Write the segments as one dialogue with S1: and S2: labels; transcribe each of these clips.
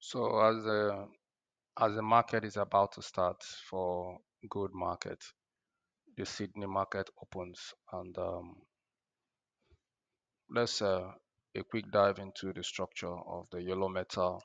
S1: So as the market is about to start for gold market, the Sydney market opens, and let's a quick dive into the structure of the yellow metal.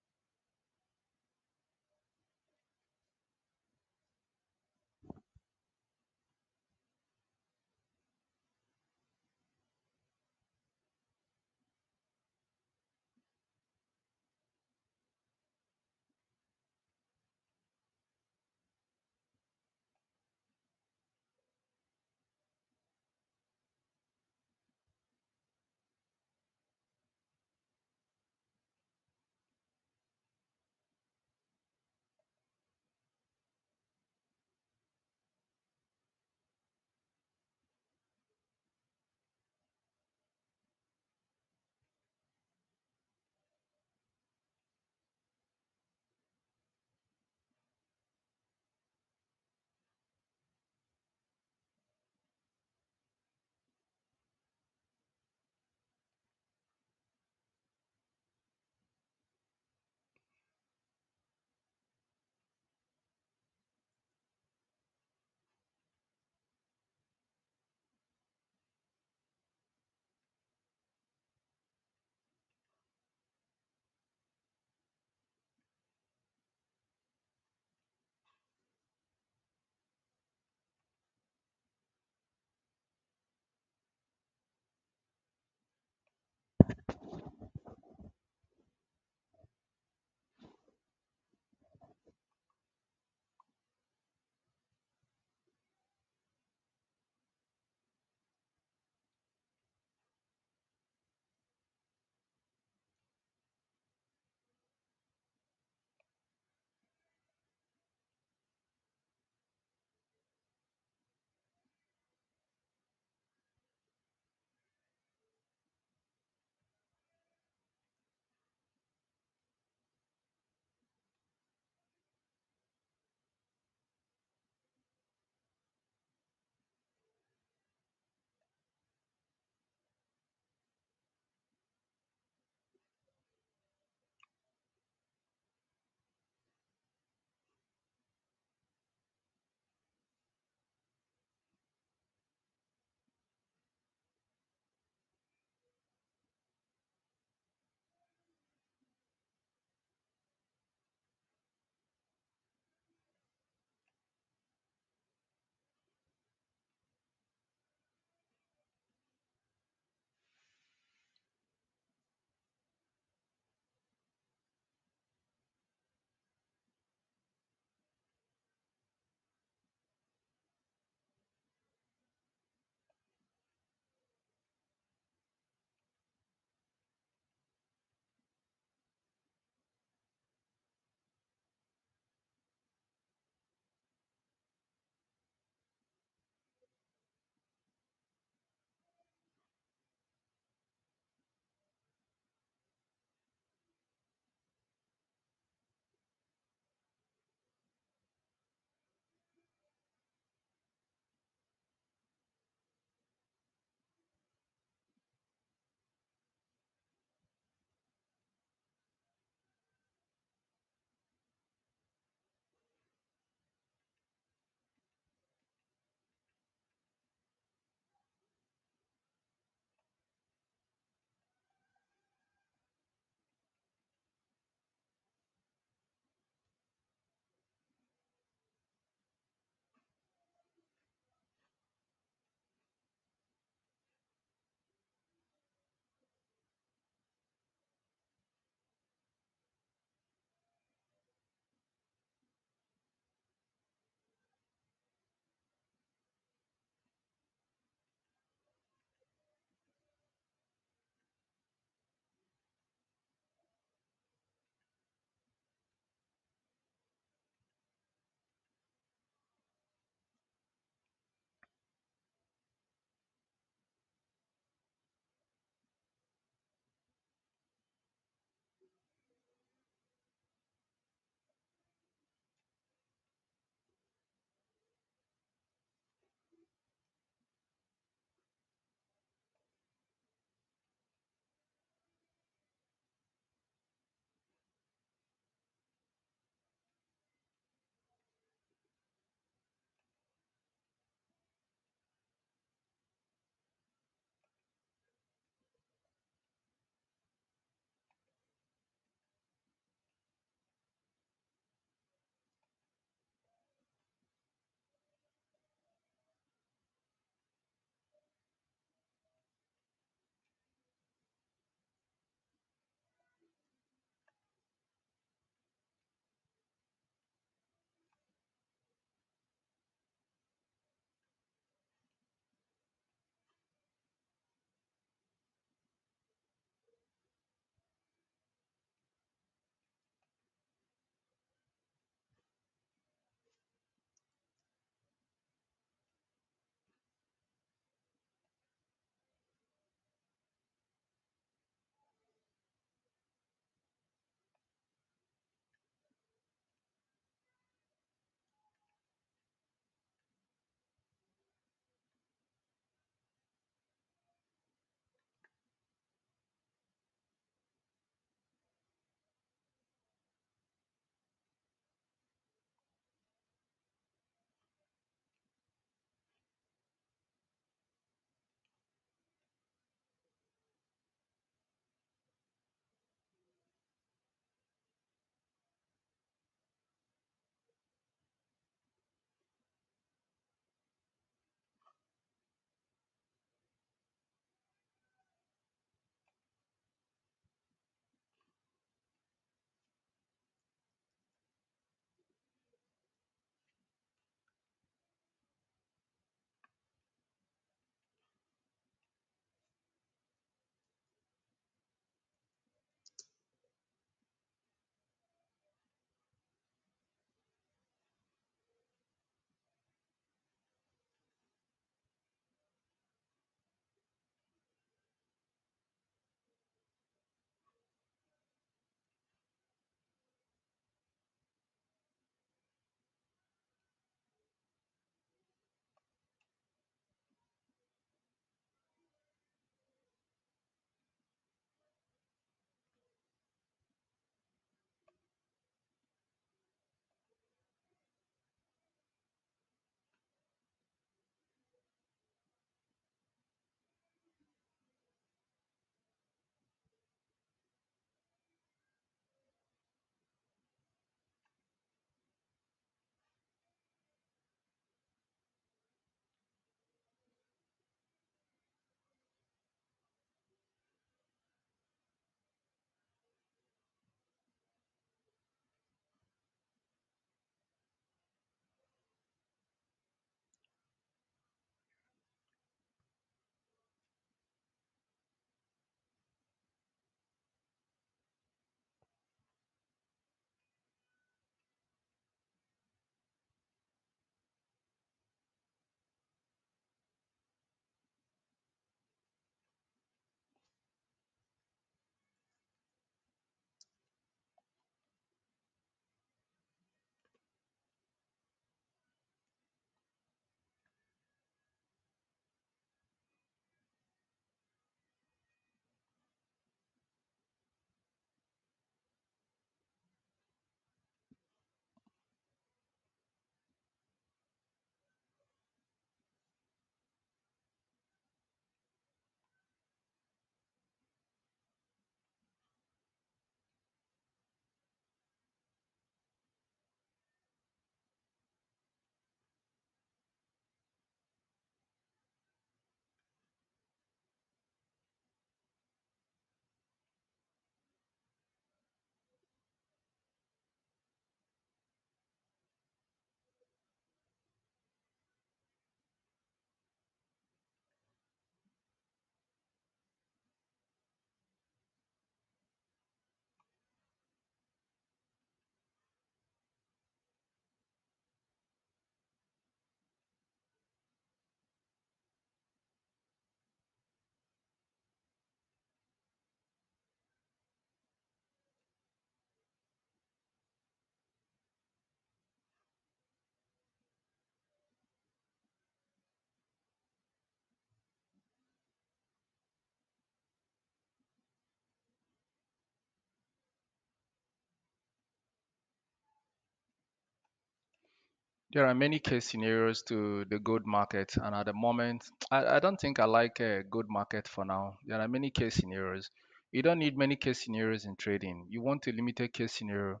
S1: There are many case scenarios to the gold market, and at the moment, I don't think I like a gold market for now. There are many case scenarios. You don't need many case scenarios in trading. You want a limited case scenario.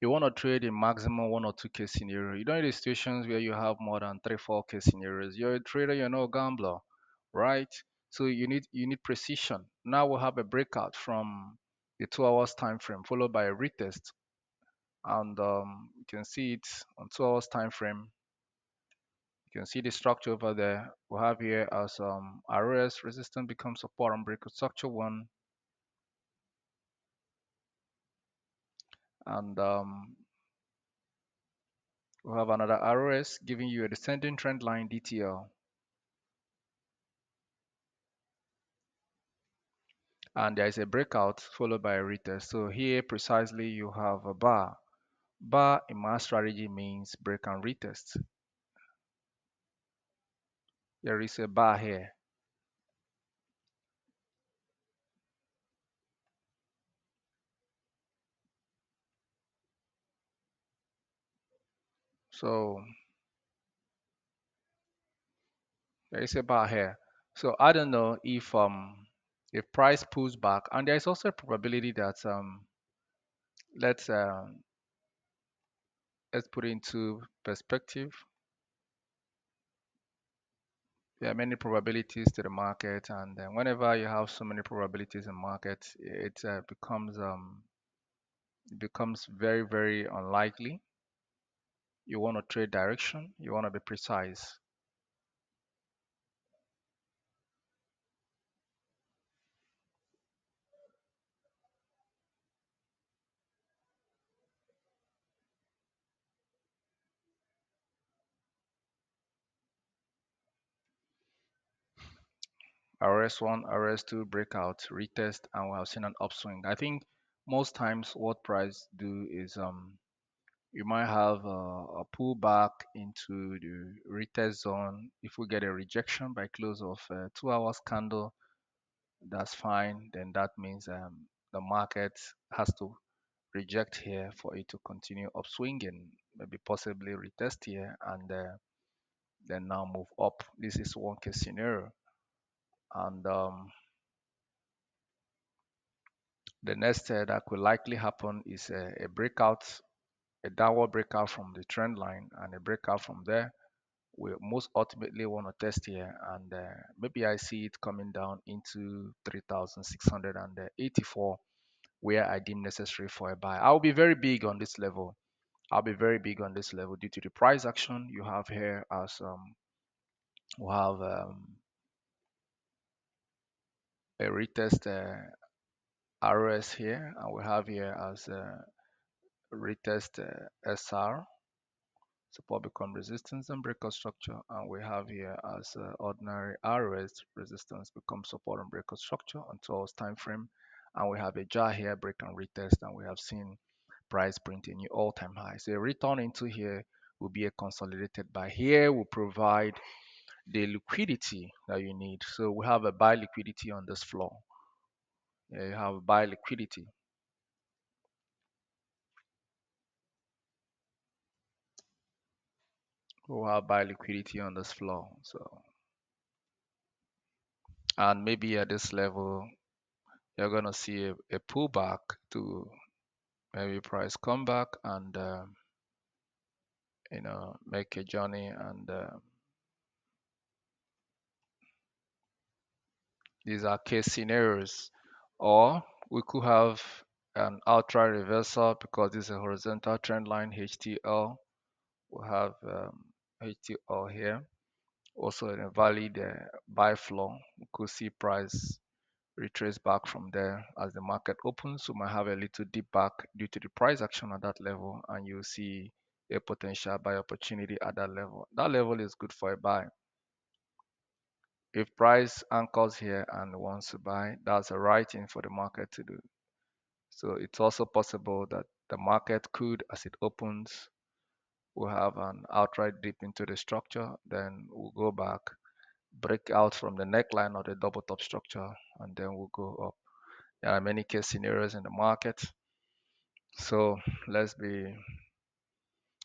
S1: You want to trade in maximum one or two case scenario. You don't need situations where you have more than three, four case scenarios. You're a trader, you're not a gambler, right? So you need precision. Now we'll have a breakout from the 2 hours time frame, followed by a retest, and you can see it on 2 hours time frame. You can see the structure over there. We have here as RS resistance becomes support and break of structure one, and we have another RS giving you a descending trend line DTL, and there is a breakout followed by a retest. So here precisely you have a bar. Bar in my strategy means break and retest. There is a bar here. So there is a bar here. So I don't know if price pulls back, and there is also a probability that let's um, let's put it into perspective. There are many probabilities to the market, and then whenever you have so many probabilities in market, it becomes very, very unlikely. You want to trade direction, you want to be precise. RS1, RS2 breakout, retest, and we have seen an upswing. I think most times what price do is you might have a pullback into the retest zone. If we get a rejection by close of 2 hours candle, that's fine. Then that means the market has to reject here for it to continue upswinging, maybe possibly retest here and then now move up. This is one case scenario. And the next that could likely happen is a breakout, a downward breakout from the trend line and a breakout from there. We most ultimately want to test here, and maybe I see it coming down into 3684, where I deem necessary for a buy. I'll be very big on this level. I'll be very big on this level due to the price action you have here. As we have a retest RS here, and we have here as a retest SR, support become resistance and breakout structure, and we have here as ordinary RS resistance become support and breakout structure on 2 hours time frame, and we have a jar here, break and retest, and we have seen price print a new all-time high. So a return into here will be a consolidated buy. Here will provide the liquidity that you need. So we have a buy liquidity on this floor. Yeah, you have buy liquidity. We'll have buy liquidity on this floor. So, and maybe at this level you're gonna see a pullback to maybe price come back and make a journey, and these are case scenarios. Or we could have an outright reversal because this is a horizontal trend line HTL. We have HTL here, also in a valid buy floor. We could see price retrace back from there as the market opens. We might have a little dip back due to the price action at that level, and you'll see a potential buy opportunity at that level. That level is good for a buy. If price anchors here and wants to buy, that's the right thing for the market to do. So it's also possible that the market could, as it opens, will have an outright dip into the structure, then we'll go back, break out from the neckline or the double top structure, and then we'll go up. There are many case scenarios in the market. So let's be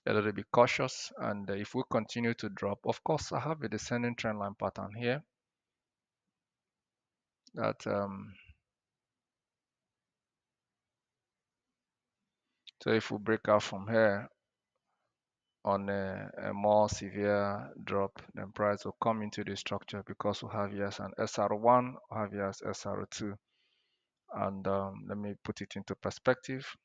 S1: a little bit cautious. And if we continue to drop, of course, I have a descending trend line pattern here that so if we break out from here on a more severe drop, then price will come into the structure because we have here as an SR1, we have here as SR2. And let me put it into perspective.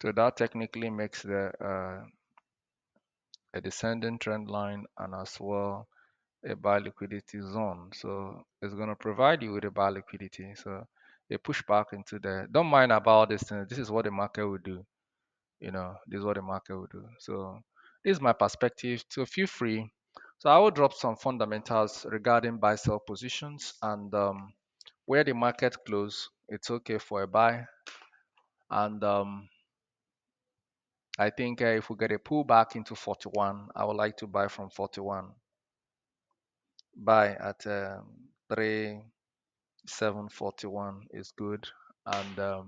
S1: So that technically makes the a descending trend line and as well a buy liquidity zone. So it's going to provide you with a buy liquidity. So a pushback into the, don't mind about this thing. This is what the market will do. This is what the market will do. So this is my perspective. So feel free. So I will drop some fundamentals regarding buy sell positions and where the market close, it's okay for a buy. And I think if we get a pullback into 41, I would like to buy from 41. Buy at 3741 is good, and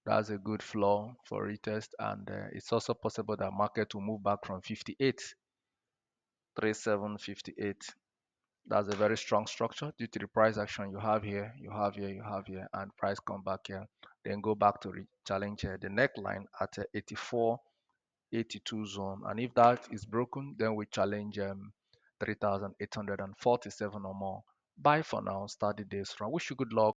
S1: that's a good floor for retest. And it's also possible that market will move back from 58, 3758. That's a very strong structure due to the price action you have here, you have here, you have here, and price come back here, then go back to challenge the neckline at 84. 82 zone, and if that is broken, then we challenge 3847 or more. Bye for now. Start the days from. Wish you good luck.